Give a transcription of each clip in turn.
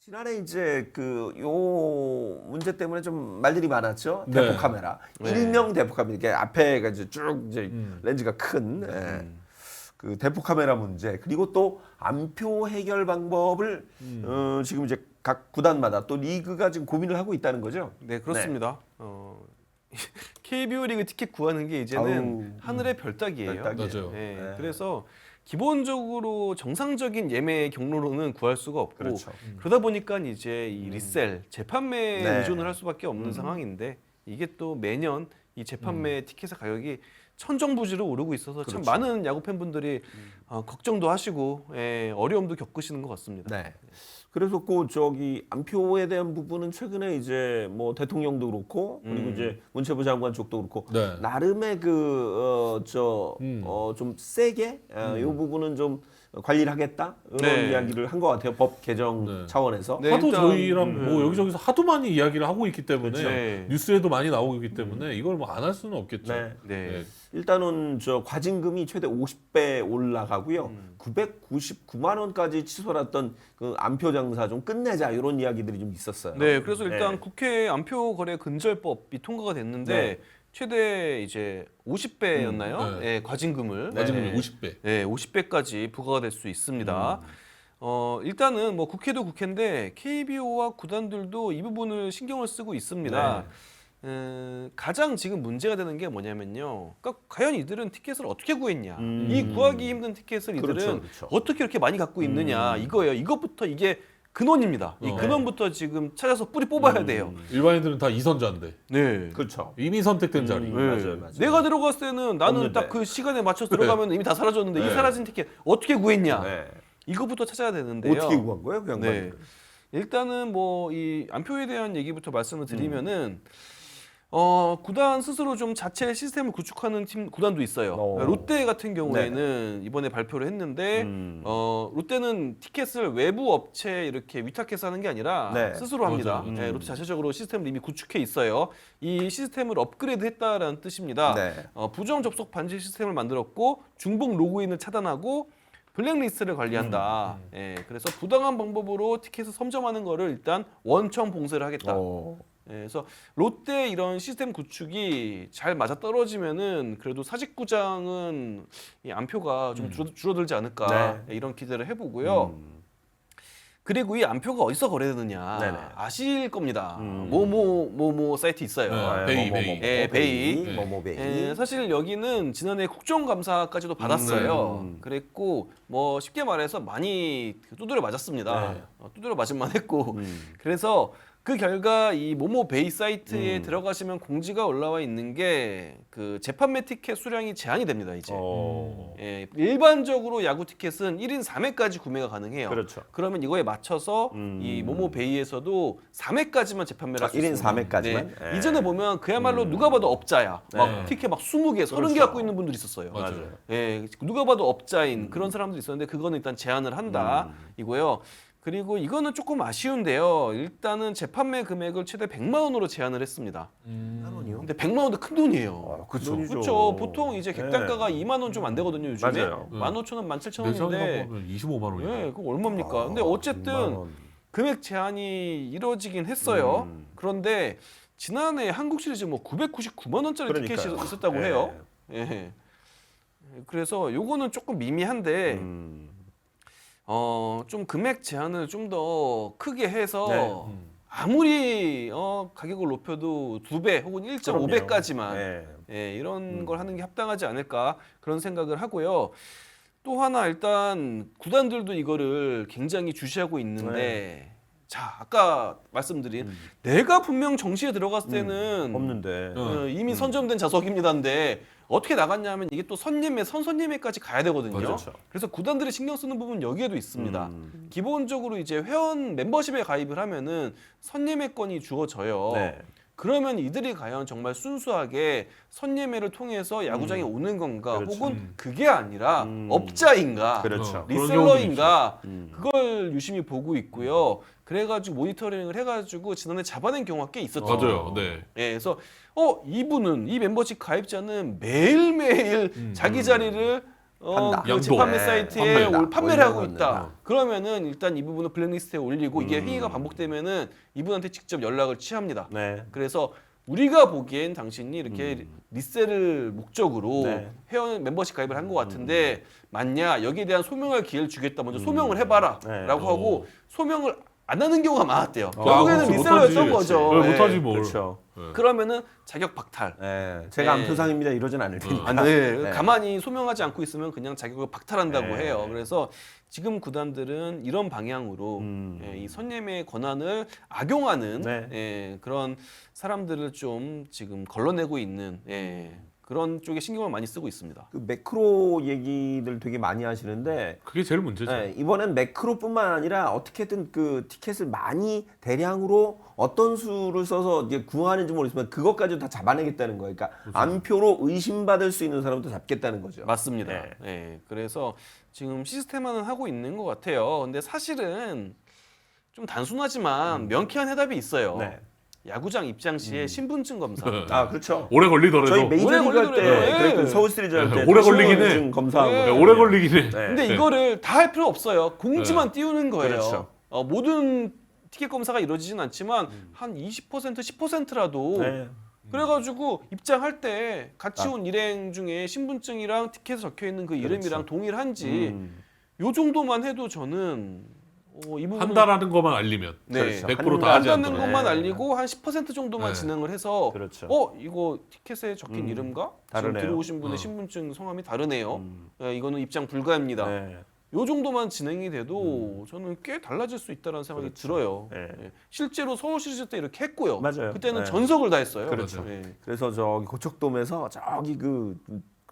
지난해 이제 요 문제 때문에 좀 말들이 많았죠. 네. 대포 카메라. 일명 대포 카메라. 이게 앞에가 이제 쭉 이제 렌즈가 큰 그 대포 카메라 문제. 그리고 또 안표 해결 방법을 지금 이제 각 구단마다 또 리그가 지금 고민을 하고 있다는 거죠. 네, 그렇습니다. KBO 리그 티켓 구하는 게 이제는 하늘의 별따기예요. 별따기예요. 맞아요. 네, 네. 그래서 기본적으로 정상적인 예매 경로로는 구할 수가 없고 그렇죠. 그러다 보니까 이제 이 리셀 재판매에 네. 의존을 할 수밖에 없는 상황인데 이게 또 매년 이 재판매 티켓의 가격이 천정부지로 오르고 있어서 참 그렇죠. 많은 야구 팬분들이 걱정도 하시고 어려움도 겪으시는 것 같습니다. 네. 그래서 그 저기 안표에 대한 부분은 최근에 이제 뭐 대통령도 그렇고 그리고 이제 문체부 장관 쪽도 그렇고 네. 나름의 그 좀 세게 이 부분은 좀 관리를 하겠다 이런 네. 이야기를 한 것 같아요. 법 개정 네. 차원에서. 네, 하도 일단, 저희랑 뭐 여기저기서 하도 많이 이야기를 하고 있기 때문에 그렇죠. 네. 뉴스에도 많이 나오고 있기 때문에 이걸 뭐 안 할 수는 없겠죠. 네. 네. 일단은 저 과징금이 최대 50배 올라가고요. 999만 원까지 치솟았던 그 안표 장사 좀 끝내자 이런 이야기들이 좀 있었어요. 네, 그래서 일단 네. 국회 안표 거래 근절법이 통과가 됐는데 네. 최대 이제 50배였나요? 네. 네, 과징금을. 과징금이 네. 50배. 네, 50배까지 부과가 될 수 있습니다. 일단은 뭐 국회도 국회인데 KBO와 구단들도 이 부분을 신경을 쓰고 있습니다. 가장 지금 문제가 되는 게 뭐냐면요. 그러니까 과연 이들은 티켓을 어떻게 구했냐. 이 구하기 힘든 티켓을 이들은 그렇죠, 그렇죠. 어떻게 이렇게 많이 갖고 있느냐. 이거예요. 이것부터 이게 근원입니다. 이 근원부터 지금 찾아서 뿌리 뽑아야 돼요. 일반인들은 다 이선자인데 네. 그렇죠. 이미 선택된 자리. 네. 맞아요, 맞아요. 내가 들어갔을 때는 나는 없는데. 딱 그 시간에 맞춰서 들어가면 이미 다 사라졌는데 이 네. 사라진 티켓 어떻게 구했냐. 네. 이거부터 찾아야 되는데요. 어떻게 구한 거예요, 그 양반이? 네. 일단은 뭐 이 안표에 대한 얘기부터 말씀을 드리면은 구단 스스로 좀 자체 시스템을 구축하는 팀 구단도 있어요. 롯데 같은 경우에는 이번에 발표를 했는데 롯데는 티켓을 외부 업체에 이렇게 위탁해서 하는 게 아니라 네. 스스로 합니다. 맞아요. 네, 롯데 자체적으로 시스템을 이미 구축해 있어요. 이 시스템을 업그레이드했다라는 뜻입니다. 네. 부정 접속 반지 시스템을 만들었고 중복 로그인을 차단하고 블랙리스트를 관리한다. 예, 그래서 부당한 방법으로 티켓을 선점하는 거를 일단 원청 봉쇄를 하겠다. 예, 그래서 롯데 이런 시스템 구축이 잘 맞아 떨어지면은 그래도 사직구장은 이 안표가 좀 줄어들지 않을까 예, 이런 기대를 해보고요. 그리고 이 안표가 어디서 거래되느냐 네네. 아실 겁니다. 모모 사이트 있어요. 베이. 예, 베이. 모모베이. 예, 사실 여기는 지난해 국정감사까지도 받았어요. 그랬고 뭐 쉽게 말해서 많이 두드려 맞았습니다. 네. 두드려 맞을만 했고 그래서 그 결과 이 모모 베이 사이트에 들어가시면 공지가 올라와 있는 게 그 재판매 티켓 수량이 제한이 됩니다 이제. 예, 일반적으로 야구 티켓은 1인 3회까지 구매가 가능해요. 그렇죠. 그러면 이거에 맞춰서 이 모모 베이에서도 3회까지만 재판매를 할 수 1인 있습니다. 3회까지만? 네. 예. 이전에 보면 그야말로 누가 봐도 업자야. 막 네. 티켓 막 20개, 30개 그렇죠. 갖고 있는 분들이 있었어요. 맞아요. 예, 누가 봐도 업자인 그런 사람들이 있었는데 그거는 일단 제한을 한다 이고요. 그리고 이거는 조금 아쉬운데요. 일단은 재판매 금액을 최대 100만 원으로 제한을 했습니다. 원이요? 근데 100만 원도 큰 돈이에요. 그렇죠. 그렇죠. 보통 이제 객단가가 2만 원 좀 안 되거든요, 요즘에. 맞아요. 15,000원, 17,000원인데. 매상이만 보면 25만 원이에요. 예, 그거 얼마입니까? 근데 어쨌든 6만 원. 금액 제한이 이루어지긴 했어요. 그런데 지난해 한국 시리즈 뭐 999만 원짜리 티켓이 그러니까요. 있었다고 예. 해요. 예. 그래서 요거는 조금 미미한데 좀 금액 제한을 좀 더 크게 해서 네. 아무리 가격을 높여도 2배 혹은 1.5배까지만 네. 이런 걸 하는 게 합당하지 않을까 그런 생각을 하고요. 또 하나 일단 구단들도 이거를 굉장히 주시하고 있는데 자 아까 말씀드린 내가 분명 정시에 들어갔을 때는 없는데. 이미 선점된 좌석입니다인데 어떻게 나갔냐면 이게 또 선선예매까지 가야 되거든요. 그렇죠. 그래서 구단들이 신경 쓰는 부분 여기에도 있습니다. 기본적으로 이제 회원 멤버십에 가입을 하면은 선예매권이 주어져요. 네. 그러면 이들이 과연 정말 순수하게 선예매를 통해서 야구장에 오는 건가 그렇죠. 혹은 그게 아니라 업자인가 그렇죠. 그런 리셀러인가 그걸 유심히 보고 있고요. 그래가지고 모니터링을 해가지고 지난해 잡아낸 경우가 꽤 있었죠. 맞아요. 네. 예, 그래서 이분은 이 멤버십 가입자는 매일매일 자기 자리를 판다. 그 양도. 재판매 네, 사이트에 판매다. 판매를 하고 올려놓는. 있다. 그러면은 일단 이 부분을 블랙리스트에 올리고 이게 행위가 반복되면은 이분한테 직접 연락을 취합니다. 네. 그래서 우리가 보기엔 당신이 이렇게 리셀을 목적으로 네. 회원 멤버십 가입을 한 것 같은데 맞냐? 여기에 대한 소명할 기회를 주겠다. 먼저 소명을 해봐라. 네. 라고 하고 소명을 안 하는 경우가 많았대요. 아, 결국에는 그렇지, 리셀러였던 못하지. 거죠. 네, 네. 못하지 뭘. 그렇죠. 그러면은 자격 박탈. 네. 제가 네. 안표상입니다 이러진 않을 테니까. 네. 네. 가만히 소명하지 않고 있으면 그냥 자격을 박탈한다고 네. 해요. 그래서 지금 구단들은 이런 방향으로 이 선예매의 권한을 악용하는 네. 그런 사람들을 좀 지금 걸러내고 있는 그런 쪽에 신경을 많이 쓰고 있습니다. 그 매크로 얘기들 되게 많이 하시는데 그게 제일 문제죠. 네, 이번엔 매크로뿐만 아니라 어떻게든 그 티켓을 많이 대량으로 어떤 수를 써서 이제 구하는지 모르겠지만 그것까지도 다 잡아내겠다는 거예요. 그러니까 안표로 의심받을 수 있는 사람도 잡겠다는 거죠. 맞습니다. 네. 예, 그래서 지금 시스템화는 하고 있는 것 같아요. 근데 사실은 좀 단순하지만 명쾌한 해답이 있어요. 네. 야구장 입장 시에 신분증 검사. 아 그렇죠. 오래 걸리더라도. 저희 메이저리그 할 때 걸리더라도, 그랬거든요. 네. 서울 시리즈 할 때 오래 걸리긴 해. 신분증 검사하고 네. 오래 걸리긴 해. 네. 근데 이거를 다 할 필요 없어요. 공지만 띄우는 거예요. 그렇죠. 모든 티켓 검사가 이루어지진 않지만 한 20% 10%라도 네. 그래가지고 입장할 때 같이 온 일행 중에 신분증이랑 티켓에 적혀 있는 그 이름이랑 동일한지 요 정도만 해도 저는 이 부분은 한다라는 것만 알리면 네. 그렇죠. 100% 다 하지 한다는 않더라도. 것만 네. 알리고 한 10% 정도만 네. 진행을 해서 그렇죠. 이거 티켓에 적힌 이름과 지금 다르네요. 들어오신 분의 신분증 성함이 다르네요. 이거는 입장 불가입니다. 네. 요 정도만 진행이 돼도 저는 꽤 달라질 수 있다는 생각이 들어요. 네. 예. 실제로 서울 시리즈 때 이렇게 했고요. 맞아요. 그때는 네. 전석을 다했어요. 그렇죠. 예. 그래서 저기 고척돔에서 저기 그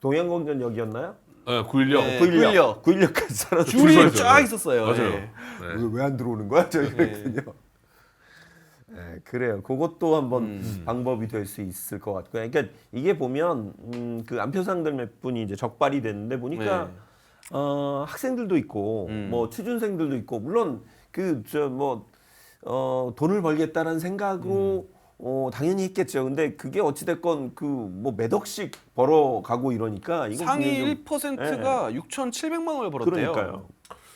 동양공전역이었나요? 네, 916. 네. 구일역 9일역까지 살아서 줄이 줄 쫙 서있어요. 있었어요. 맞아요. 예. 네. 왜 안 들어오는 거야? 저기 그랬거든요. 네, 그래요. 그것도 한번 방법이 될 수 있을 것 같고요. 그러니까 이게 보면 그 안표상들 몇 분이 이제 적발이 됐는데 보니까 네. 학생들도 있고 뭐 취준생들도 있고 물론 그 돈을 벌겠다는 생각으로 당연히 했겠죠. 근데 그게 어찌됐건 그 뭐 몇 억씩 벌어가고 이러니까 이거 상위 좀- 1%가 6,700만 원을 벌었대요. 그러니까요.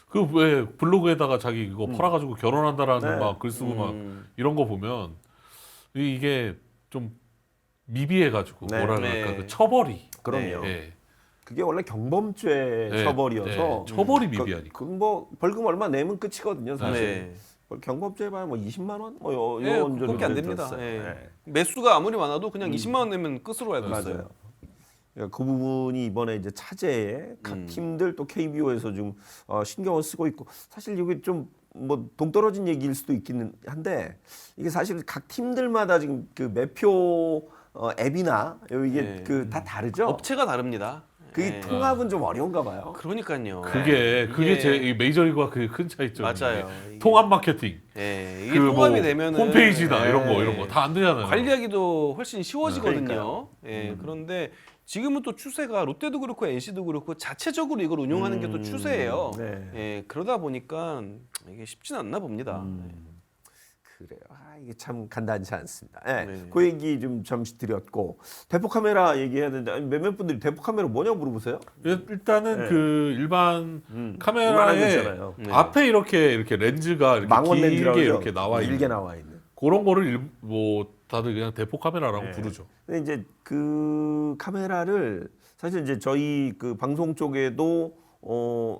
그 왜 블로그에다가 자기 이거 팔아가지고 결혼한다라는 네. 막 글 쓰고 막 이런 거 보면 이게 좀 미비해가지고 네. 뭐라 네. 그럴까 그 처벌이. 그럼요. 예. 그게 원래 경범죄 네. 처벌이어서 네. 처벌이 미비하니까. 뭐 벌금 얼마 내면 끝이거든요, 사실. 네. 경범죄 봐야 뭐 20만 원, 뭐 예, 이런 그밖에 안 됩니다. 예. 매수가 아무리 많아도 그냥 20만 원 내면 끝으로 알고 있어요. 맞아요. 그러니까 그 부분이 이번에 이제 차제에 각 팀들 또 KBO에서 좀 신경을 쓰고 있고 사실 이게 좀 뭐 동떨어진 얘기일 수도 있기는 한데 이게 사실 각 팀들마다 지금 그 매표 앱이나 이게 네. 그 다 다르죠. 업체가 다릅니다. 그 예. 통합은 좀 어려운가 봐요. 그러니까요. 그게 이게- 제 이 메이저리그와 그 큰 차이점. 맞아요. 이게- 통합 마케팅. 예, 이게 그 뭐 통합이 되면은 홈페이지나 예, 이런 거 다 안 되잖아요. 관리하기도 훨씬 쉬워지거든요. 그러니까요. 예, 그런데 지금은 또 추세가 롯데도 그렇고 NC도 그렇고 자체적으로 이걸 운용하는 게 또 추세예요. 네. 예, 그러다 보니까 이게 쉽지는 않나 봅니다. 그래요. 이게 참 간단치 않습니다. 예, 네. 그 얘기 좀 잠시 드렸고 대포 카메라 얘기해야 되는데 아니, 몇몇 분들이 대포 카메라 뭐냐고 물어보세요. 일단은 네. 그 일반 이만한 거 카메라에 있잖아요. 네. 앞에 이렇게 렌즈가 이렇게 망원 길게 렌즈라고 그러죠. 이렇게 나와 있는 길게 나와 있는. 그런 거를 뭐 다들 그냥 대포 카메라라고 부르죠. 근데 이제 그 카메라를 사실 이제 저희 그 방송 쪽에도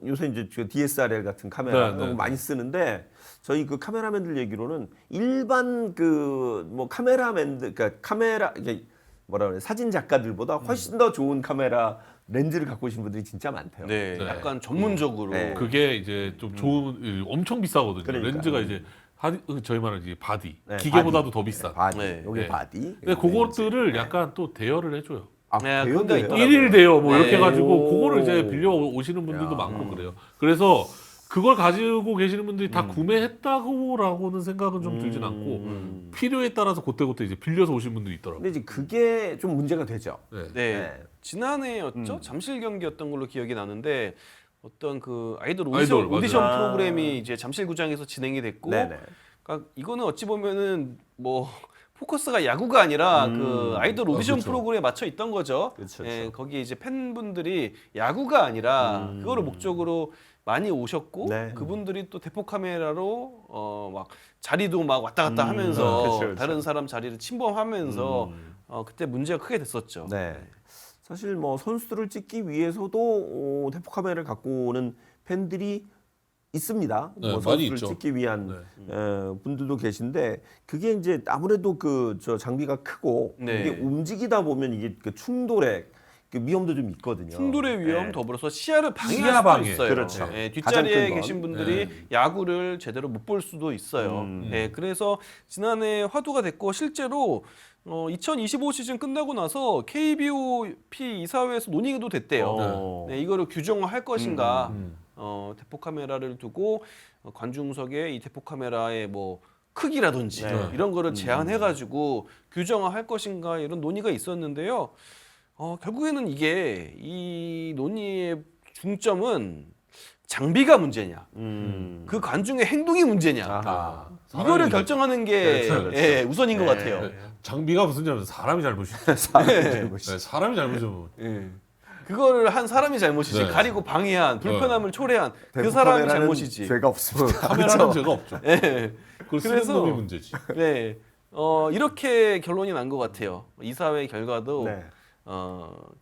요새 이제 그 DSLR 같은 카메라 네, 네, 많이 쓰는데 저희 그 카메라맨들 얘기로는 일반 그 뭐 카메라맨들 그러니까 카메라 이게 뭐라 그래 사진 작가들보다 훨씬 더 좋은 카메라 렌즈를 갖고 오신 분들이 진짜 많대요. 네, 네. 약간 전문적으로. 네. 그게 이제 좀 좋은 엄청 비싸거든요. 그러니까. 렌즈가 이제 저희 말하는 이제 바디 네, 기계보다도 바디. 더 비싼. 바디. 네. 요게 네. 바디. 근데 그것들을 약간 또 대여를 해줘요. 네, 대여도 그건 해요? 있더라고요. 일일 대여 뭐 이렇게 네. 해가지고 오. 그거를 이제 빌려 오시는 분들도 많고 그래요. 그래서 그걸 가지고 계시는 분들이 다 구매했다고라고는 생각은 좀 들진 않고 필요에 따라서 그때그때 이제 빌려서 오신 분들이 있더라고요. 근데 이제 그게 좀 문제가 되죠. 네. 네. 네. 지난해였죠? 잠실 경기였던 걸로 기억이 나는데 어떤 그 아이돌 아이돌, 오디션 맞아요. 프로그램이 이제 잠실구장에서 진행이 됐고 네네. 그러니까 이거는 어찌 보면은 뭐 포커스가 야구가 아니라 그 아이돌 오디션 그렇죠. 프로그램에 맞춰 있던 거죠. 그렇죠, 예, 그렇죠. 거기 이제 팬분들이 야구가 아니라 그거를 목적으로 많이 오셨고 네. 그분들이 또 대포 카메라로 막 자리도 막 왔다 갔다 하면서 그렇죠, 그렇죠. 다른 사람 자리를 침범하면서 그때 문제가 크게 됐었죠. 네. 사실 뭐 선수들을 찍기 위해서도 대포 카메라를 갖고 오는 팬들이 있습니다. 네, 뭐 많이 선수를 있죠. 찍기 위한 네. 분들도 계신데 그게 이제 아무래도 그 저 장비가 크고 네. 이게 움직이다 보면 이게 그 충돌의 그 위험도 좀 있거든요. 충돌의 위험 네. 더불어서 시야를 방해할 시야 수도 방해. 있어요. 그렇죠. 예, 가장 뒷자리에 큰 건. 계신 분들이 야구를 제대로 못 볼 수도 있어요. 예, 그래서 지난해 화두가 됐고 실제로 2025 시즌 끝나고 나서 KBOP 이사회에서 논의도 됐대요. 네, 이거를 규정할 것인가. 대포 카메라를 두고 관중석에 이 대포 카메라의 뭐 크기라든지 네. 이런 거를 제한해가지고 규정할 것인가 이런 논의가 있었는데요. 결국에는 이게 이 논의의 중점은 장비가 문제냐, 그 관중의 행동이 문제냐, 아하. 이거를 결정하는 게 그렇죠, 그렇죠. 예, 우선인 것 네. 같아요. 장비가 무슨 잘못? 사람이 잘못이죠. 네, 사람이 잘못이죠. 예. 그거를 한 사람이 잘못이지 네. 가리고 방해한 불편함을 초래한 그 대포 사람이 카메라는 잘못이지. 죄가 없습니다. 카메라는 죄가 없죠. 예. 그걸 쓰는 그래서- 놈이 문제지. 네. 이렇게 결론이 난 것 같아요. 이사회 결과도 네.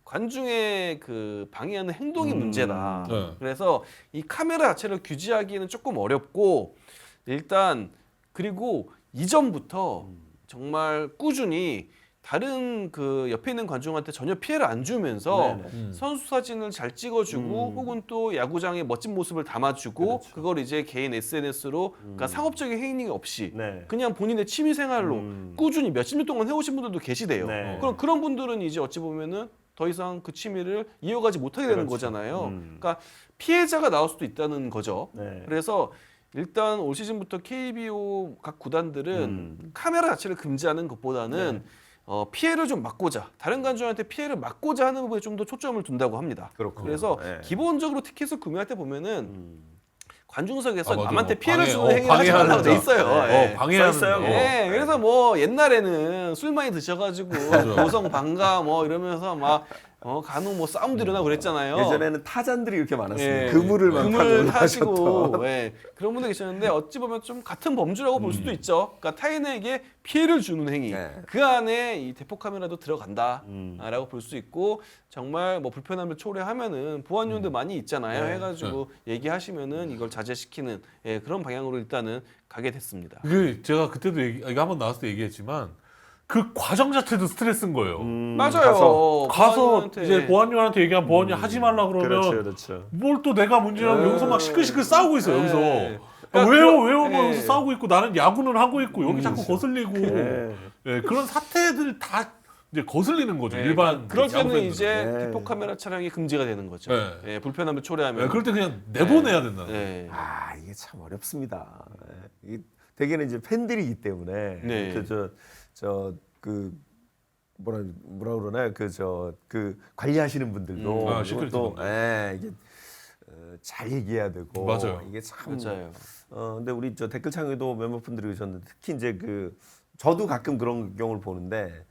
관중의 그 방해하는 행동이 문제다. 네. 그래서 이 카메라 자체를 규제하기는 조금 어렵고 일단 그리고 이전부터 정말 꾸준히 다른 그 옆에 있는 관중한테 전혀 피해를 안 주면서 네네. 선수 사진을 잘 찍어주고 혹은 또 야구장의 멋진 모습을 담아주고 그렇죠. 그걸 이제 개인 SNS로 그러니까 상업적인 행위 없이 네. 그냥 본인의 취미 생활로 꾸준히 며칠 년 동안 해오신 분들도 계시대요. 네. 그럼 그런 분들은 이제 어찌 보면은 더 이상 그 취미를 이어가지 못하게 되는 그렇죠. 거잖아요. 그러니까 피해자가 나올 수도 있다는 거죠. 네. 그래서 일단 올 시즌부터 KBO 각 구단들은 카메라 자체를 금지하는 것보다는 피해를 좀 막고자 다른 관중한테 피해를 막고자 하는 부분에 좀 더 초점을 둔다고 합니다. 그렇군요. 그래서 네. 기본적으로 티켓을 구매할 때 보면은 관중석에서 맞아요. 남한테 피해를 방해, 주는 행위를 하지 방해하는 말라고 돼 자. 있어요. 예. 방해하는 써 있어요. 거. 예, 그래서 뭐 옛날에는 술 많이 드셔가지고 맞아요. 고성 방가 뭐 이러면서 막 간혹 뭐 싸움도 일어나고 그랬잖아요. 예전에는 타잔들이 이렇게 많았습니다. 예, 그물을 막 그물 타고 타시고 예, 그런 분들 계셨는데 어찌 보면 좀 같은 범주라고 볼 수도 있죠. 그러니까 타인에게 피해를 주는 행위 네. 그 안에 이 대포 카메라도 들어간다라고 볼 수 있고 정말 뭐 불편함을 초래하면은 보안요원들 많이 있잖아요. 해가지고 얘기하시면은 이걸 자제시키는 그런 방향으로 일단은 가게 됐습니다. 그 제가 그때도 이거 한번 나왔을 때 얘기했지만 그 과정 자체도 스트레스인 거예요. 맞아요. 가서 보안요원한테. 이제 보안요원한테 얘기하면 보안요 하지 말라 그러면 그렇죠, 그렇죠. 뭘 또 내가 문제라고 여기서 막 시끌시끌 싸우고 있어 여기서. 네. 아, 그러니까 왜요 뭐 네. 여기서 싸우고 있고 나는 야구는 하고 있고 여기 자꾸 거슬리고 네. 그런 사태들 다 이제 거슬리는 거죠 네, 일반 그럴 때는 야구 팬들은. 이제 네. 대포 카메라 촬영이 금지가 되는 거죠. 네. 예, 불편함을 초래하면. 그럴 때 그냥 내보내야 된다. 네. 아 이게 참 어렵습니다. 이게 대개는 이제 팬들이기 때문에 네. 저 그 뭐라 그러나요? 그 관리하시는 분들도 아, 그리고 시큐리티 또 분들. 이게 잘 얘기해야 되고 맞아요. 이게 참 맞아요. 근데 우리 저 댓글창에도 몇몇 분들이 계셨는데 특히 이제 그 저도 가끔 그런 경우를 보는데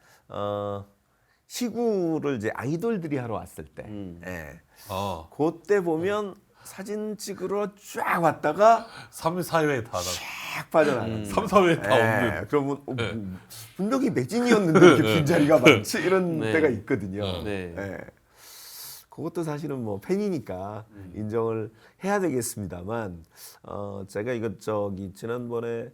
시구를 이제 아이돌들이 하러 왔을 때 아, 그때 보면 사진 찍으러 쫙 왔다가 3, 4회에 다 쫙 빠져나가는 3, 4회에 다 없는. 그러면 네. 분명히 매진이었는데 이렇게 빈자리가 많지 이런 네. 때가 있거든요. 네. 그것도 사실은 뭐 팬이니까 인정을 해야 되겠습니다만 제가 이거 저기 지난번에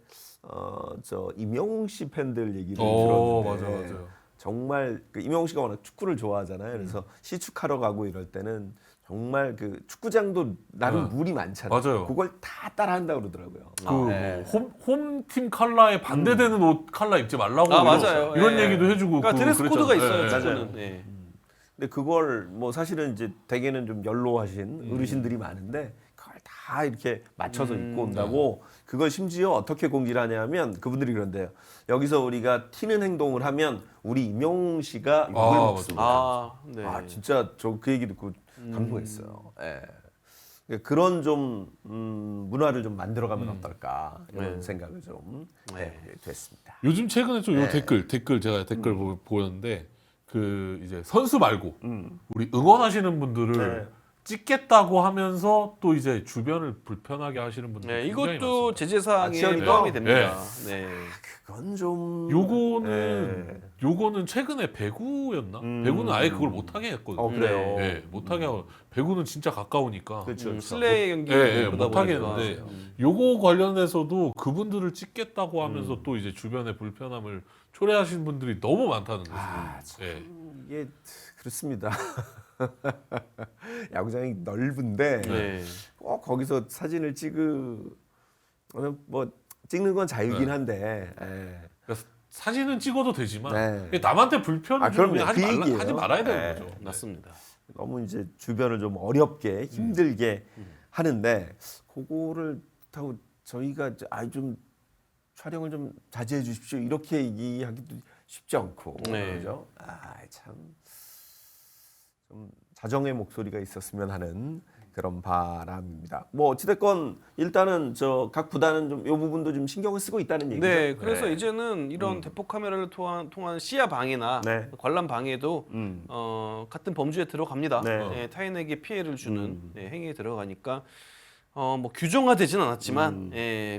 저 임영웅 씨 팬들 얘기를 들었는데 맞아요. 정말 그 임영웅 씨가 워낙 축구를 좋아하잖아요. 그래서 시축하러 가고 이럴 때는 정말 그 축구장도 나름 룰이 많잖아요. 맞아요. 그걸 다 따라한다고 그러더라고요. 그 홈팀 컬러에 반대되는 옷 컬러 입지 말라고 맞아요. 이런 예. 얘기도 해주고 그러니까 드레스 코드가 그랬잖아요. 있어요. 예. 축구는. 네. 근데 그걸 뭐 사실은 이제 대개는 좀 연로하신 어르신들이 많은데 그걸 다 이렇게 맞춰서 입고 온다고 그걸 심지어 어떻게 공지를 하냐면 그분들이 그런데요. 여기서 우리가 튀는 행동을 하면 우리 임영웅 씨가 욕을 먹습니다. 아, 네. 진짜 저 그 얘기 듣고 감동했어요. 예. 그런 좀 문화를 좀 만들어가면 어떨까 이런 네. 생각을 좀 됐습니다. 요즘 최근에 좀 요 네. 댓글 제가 댓글 보였는데 그 이제 선수 말고 우리 응원하시는 분들을 네. 찍겠다고 하면서 또 이제 주변을 불편하게 하시는 분들 네, 굉장히 이것도 많습니다. 제재 사항에 치어리더? 포함이 됩니다. 네. 그건 좀 요거는 최근에 배구였나? 배구는 아예 그걸 못하게 했거든요. 그래요. 네, 못하게 하고 배구는 진짜 가까우니까 그렇죠. 슬레이 경기 못하게 했는데 요거 관련해서도 그분들을 찍겠다고 하면서 또 이제 주변의 불편함을 초래하시는 분들이 너무 많다는 거죠. 예. 이게 그렇습니다. 야구장이 넓은데 네. 꼭 거기서 사진을 뭐 찍는 건 자유긴 한데 그러니까 사진은 찍어도 되지만 네. 남한테 불편을 그럼요. 주면 그 얘기예요. 하지 말아야 되는 네. 거죠. 맞습니다. 너무 이제 주변을 좀 어렵게 힘들게 하는데 그거를 타고 저희가 좀 촬영을 좀 자제해 주십시오 이렇게 얘기하기도 쉽지 않고 네. 그렇죠? 참 좀 자정의 목소리가 있었으면 하는 그런 바람입니다. 뭐 어찌됐건 일단은 각 구단은 좀 이 부분도 좀 신경을 쓰고 있다는 얘기죠. 네, 그래서 이제는 이런 대폭 카메라를 통한 시야 방해나 네. 관람 방해도 같은 범주에 들어갑니다. 네. 네, 타인에게 피해를 주는 행위에 들어가니까 뭐 규정화되진 않았지만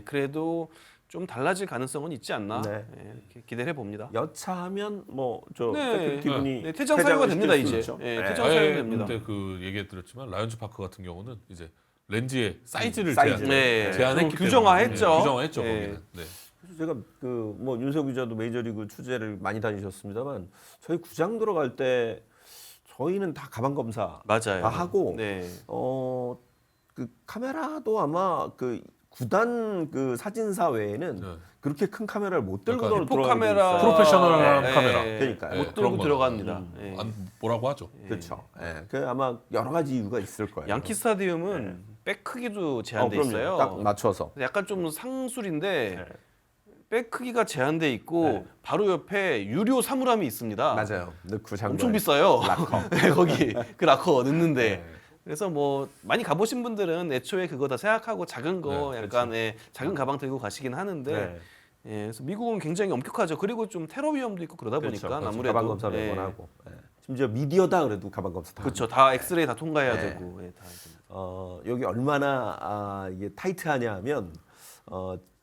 그래도 좀 달라질 가능성은 있지 않나 네. 이렇게 기대를 해봅니다. 여차하면 뭐저 네. 기분이 네, 퇴장 사유가 됩니다 이제. 있죠. 네, 네. 퇴장 사유가 됩니다. 그때 그 얘기해드렸지만 라이온즈 파크 같은 경우는 이제 렌즈의 사이즈를 네. 제한했기 때문에 규정화했죠. 규정화했죠 네. 거기는. 네. 그래서 제가 뭐 윤석 기자도 메이저리그 취재를 많이 다니셨습니다만 저희 구장 들어갈 때 저희는 다 가방 검사 맞아요. 다 하고 네. 그 카메라도 아마 그 구단 그 사진사 외에는 네. 그렇게 큰 카메라를 못 들고 약간 대폭 들어가고 카메라 있어요. 프로페셔널한 네. 카메라. 그러니까요. 못 그런 들고 거는. 들어갑니다. 네. 뭐라고 하죠. 그렇죠. 그 아마 여러 가지 이유가 있을 거예요. 양키 스타디움은 백 크기도 제한돼 그럼요. 있어요. 딱 맞춰서. 약간 좀 상술인데 백 크기가 제한돼 있고 네. 바로 옆에 유료 사물함이 있습니다. 맞아요. 넣고 장관. 엄청 비싸요. 락커. 네, 거기 그 락커 넣는데. 네. 그래서 뭐 많이 가보신 분들은 애초에 그거 다 생각하고 작은 거 약간 작은 가방 들고 가시긴 하는데 네. 그래서 미국은 굉장히 엄격하죠. 그리고 좀 테러 위험도 있고 그러다 그렇죠. 보니까 그렇죠. 아무래도 가방 검사 매번 하고. 심지어 미디어다 그래도 가방 검사 다. 그렇죠. 다 엑스레이 다 통과해야 네. 되고 다 해야 됩니다. 여기 얼마나 이게 타이트하냐면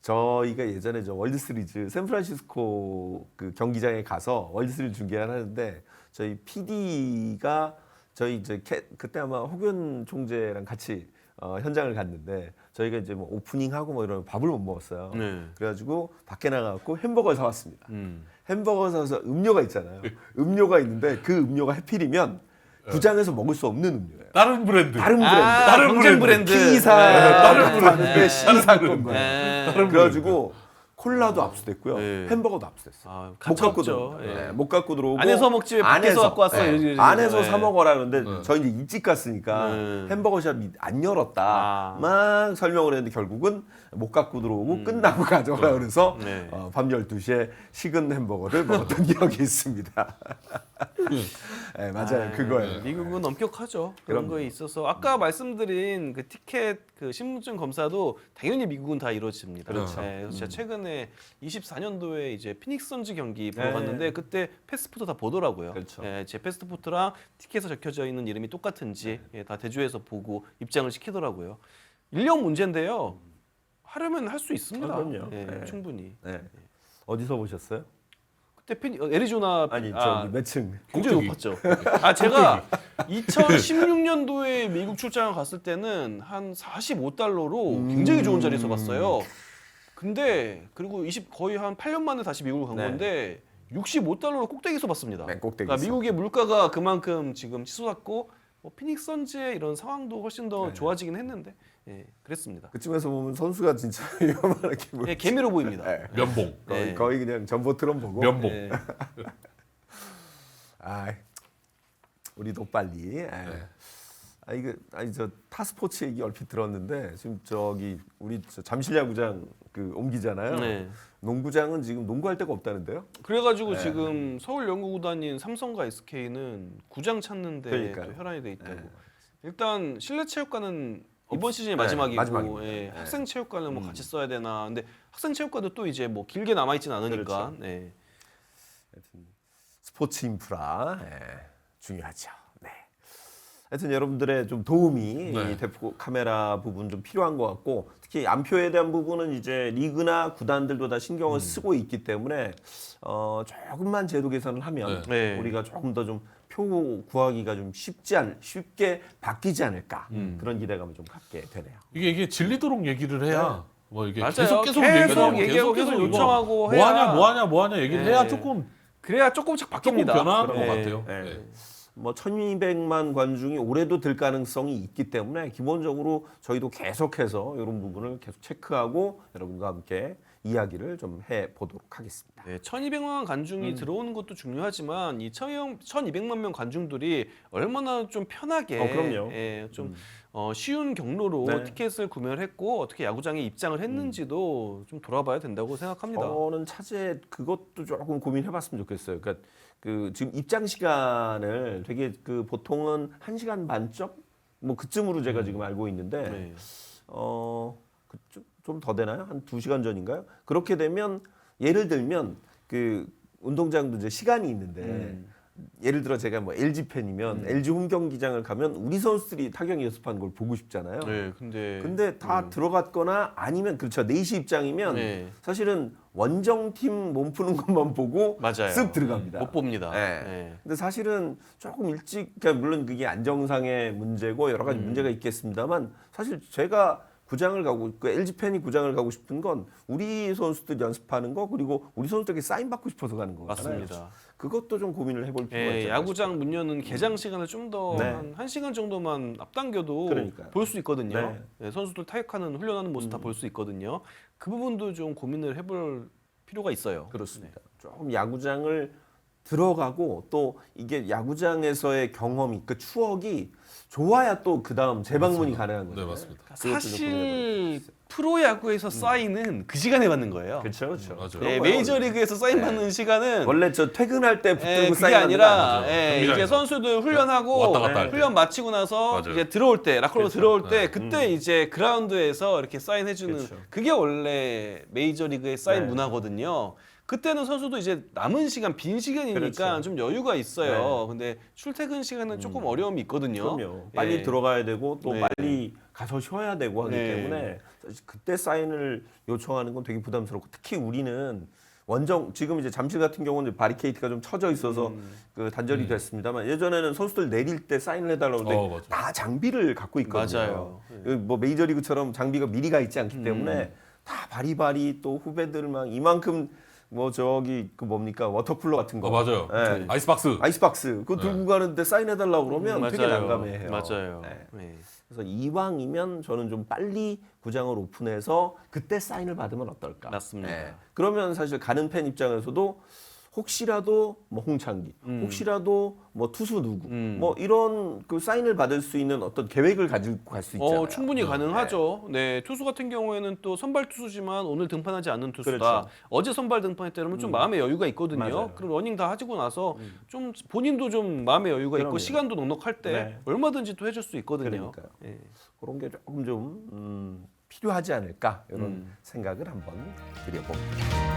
저희가 예전에 저 월드 시리즈 샌프란시스코 그 경기장에 가서 월드 시리즈 중계를 하는데 저희 PD가 저희 이제 그때 아마 혹연 총재랑 같이 현장을 갔는데 저희가 이제 뭐 오프닝하고 뭐 이런 밥을 못 먹었어요. 네. 그래가지고 밖에 나가고 햄버거를 사왔습니다. 음. 햄버거 사서 음료가 있잖아요. 음료가 있는데 그 음료가 해필이면 구장에서 먹을 수 없는 음료예요. 다른 브랜드. 다른 브랜드. 다른 경쟁 브랜드. P사 다른 봤는데 C사 건 거예요. 네. 그래가지고 콜라도 압수됐고요. 네. 햄버거도 압수됐어요. 아, 못 갖고 갇혔죠. 들어오고. 예. 못 갖고 들어오고 안에서 먹지 왜 밖에서 갖고 왔어요. 이러지. 안에서 네. 사 먹으라는데 저희 이제 일찍 갔으니까 네. 햄버거샵이 안 열었다. 아. 막 설명을 했는데 결국은 못 갖고 들어오고 끝나고 가져가 그래서 네. 밤 12시에 식은 햄버거를 먹었던 기억이 있습니다. 네, 맞아요. 그거예요. 미국은 엄격하죠. 그런 그럼요. 거에 있어서 아까 말씀드린 그 티켓 그 신분증 검사도 당연히 미국은 다 이루어집니다. 그렇죠. 네, 그래서 제가 최근에 24년도에 이제 피닉스 선즈 경기 보러 네. 갔는데 그때 패스포트 다 보더라고요. 그렇죠. 제 패스포트랑 티켓에 적혀져 있는 이름이 똑같은지 다 대조해서 보고 입장을 시키더라고요. 인력 문제인데요. 하려면 할 수 있습니다. 그럼요. 예, 네. 충분히. 네. 어디서 보셨어요? 그때 애리조나 아니 저기 몇 층? 굉장히 높았죠. 제가 2016년도에 미국 출장을 갔을 때는 한 45달러로 굉장히 좋은 자리에서 봤어요. 근데 그리고 거의 한 8년 만에 다시 미국을 간 네. 건데 65달러로 꼭대기에서 봤습니다. 맨 꼭대기에서. 그러니까 미국의 물가가 그만큼 지금 치솟았고 피닉스 선즈의 이런 상황도 훨씬 더 좋아지긴 했는데 그랬습니다. 그쯤에서 보면 선수가 진짜 위험하게 보여. 개미로 보입니다. 네. 면봉. 네. 거의 그냥 전보트럼 보고. 면봉. 네. 아, 우리도 빨리. 저 타스포츠 얘기 얼핏 들었는데 지금 저기 우리 잠실야구장 그 옮기잖아요. 네. 농구장은 지금 농구할 데가 없다는데요. 그래가지고 지금 서울 연구구단인 삼성과 SK는 구장 찾는데 그러니까요. 또 혈안이 돼 있다고. 네. 일단 실내 체육관은 이번 시즌이 네, 마지막이고 마지막입니다. 예, 네. 학생체육관을 뭐 같이 써야 되나. 근데 학생체육관도 또 이제 뭐 길게 남아있진 않으니까. 그렇죠. 네. 스포츠 인프라 중요하죠. 네. 하여튼 여러분들의 좀 도움이 네. 이 대포 카메라 부분 좀 필요한 것 같고 특히 안표에 대한 부분은 이제 리그나 구단들도 다 신경을 쓰고 있기 때문에 조금만 제도 개선을 하면 네. 우리가 조금 더 좀 표 구하기가 좀 쉽게 바뀌지 않을까 그런 기대감을 좀 갖게 되네요. 이게 질리도록 얘기를 해야 뭐 이게 맞아요. 계속 계속 얘기하고 얘기하고 계속 요청하고 해야. 뭐 하냐 얘기를 네. 해야 조금 그래야 조금씩 바뀝니다. 변화하는 것 네. 같아요. 네. 네. 뭐 1,200만 관중이 올해도 될 가능성이 있기 때문에 기본적으로 저희도 계속해서 이런 부분을 계속 체크하고 여러분과 함께 이야기를 좀 해보도록 하겠습니다. 네, 1,200만 관중이 들어오는 것도 중요하지만 이 1,200만 명 관중들이 얼마나 좀 편하게 그럼요. 좀 쉬운 경로로 네. 티켓을 구매를 했고 어떻게 야구장에 입장을 했는지도 좀 돌아봐야 된다고 생각합니다. 저는 차제 그것도 조금 고민해봤으면 좋겠어요. 그러니까 그 지금 입장 시간을 되게 그 보통은 1시간 반쯤 뭐 그쯤으로 제가 지금 알고 있는데 네. 그쯤 좀 더 되나요? 한 2시간 전인가요? 그렇게 되면 예를 들면 그 운동장도 이제 시간이 있는데 예를 들어 제가 뭐 LG 팬이면 LG 홈 경기장을 가면 우리 선수들이 타격 연습하는 걸 보고 싶잖아요. 네, 근데 다 들어갔거나 아니면 그렇죠. 4시 입장이면 네. 사실은 원정팀 몸 푸는 것만 보고 맞아요. 쓱 들어갑니다. 못 봅니다. 네. 네. 근데 사실은 조금 일찍, 그러니까 물론 그게 안정상의 문제고 여러 가지 문제가 있겠습니다만 사실 제가 구장을 가고 그 LG 팬이 구장을 가고 싶은 건 우리 선수들 연습하는 거 그리고 우리 선수들에게 사인 받고 싶어서 가는 거잖아요. 맞습니다. 그것도 좀 고민을 해볼 필요가 예, 있죠. 야구장 문 여는 개장 시간을 좀 더 네. 한 1시간 정도만 앞당겨도 그러니까요. 볼 수 있거든요. 네. 예, 선수들 타격하는 훈련하는 모습 다 볼 수 있거든요. 그 부분도 좀 고민을 해볼 필요가 있어요. 그렇습니다. 조금 야구장을 들어가고 또 이게 야구장에서의 경험이 그 추억이 좋아야 또 그 다음 재방문이 가능한 거죠. 네, 맞습니다. 사실 프로야구에서 사인은 그 시간에 받는 거예요. 그렇죠, 그렇죠. 맞아요. 예, 메이저리그에서 사인 받는 시간은 원래 저 퇴근할 때 예, 붙들고 그게 사인하는 거 아니라 아니죠? 예, 경기장에서. 이제 선수들 훈련하고 왔다 갔다 할 때. 훈련 마치고 나서 맞아요. 이제 들어올 때 라커로 그렇죠. 들어올 때 네. 그때 이제 그라운드에서 이렇게 사인해주는 그렇죠. 그게 원래 메이저리그의 사인 네. 문화거든요. 그때는 선수도 이제 남은 시간 빈 시간이니까 그렇죠. 좀 여유가 있어요. 근데 출퇴근 시간은 조금 어려움이 있거든요. 그럼요. 빨리 예. 들어가야 되고 또 네. 빨리 가서 쉬어야 되고 하기 네. 때문에 사실 그때 사인을 요청하는 건 되게 부담스럽고 특히 우리는 원정 지금 이제 잠실 같은 경우는 바리케이트가 좀 쳐져 있어서 그 단절이 됐습니다만 예전에는 선수들 내릴 때 사인을 해달라고 하는데 맞아요. 다 장비를 갖고 있거든요. 맞아요. 그 뭐 메이저리그처럼 장비가 미리 가 있지 않기 때문에 다 바리바리 또 후배들 막 이만큼 뭐 저기 그 뭡니까 워터쿨러 같은 거 맞아요. 예. 아이스박스. 아이스박스 그거 들고 가는데 사인해달라고 그러면 되게 난감해해요. 맞아요. 네. 네. 그래서 이왕이면 저는 좀 빨리 구장을 오픈해서 그때 사인을 받으면 어떨까? 맞습니다. 그러면 사실 가는 팬 입장에서도 혹시라도 뭐 홍창기, 혹시라도 뭐 투수 누구, 뭐 이런 그 사인을 받을 수 있는 어떤 계획을 가지고 갈 수 있잖아요. 충분히 가능하죠. 네, 투수 같은 경우에는 또 선발 투수지만 오늘 등판하지 않는 투수다. 그렇죠. 어제 선발 등판했다면 좀 마음의 여유가 있거든요. 맞아요. 그럼 러닝 다 하시고 나서 좀 본인도 좀 마음의 여유가 있고 그럼요. 시간도 넉넉할 때 네. 얼마든지 또 해줄 수 있거든요. 그러니까요. 예. 그런 게 조금 좀 필요하지 않을까 이런 생각을 한번 드려봅니다.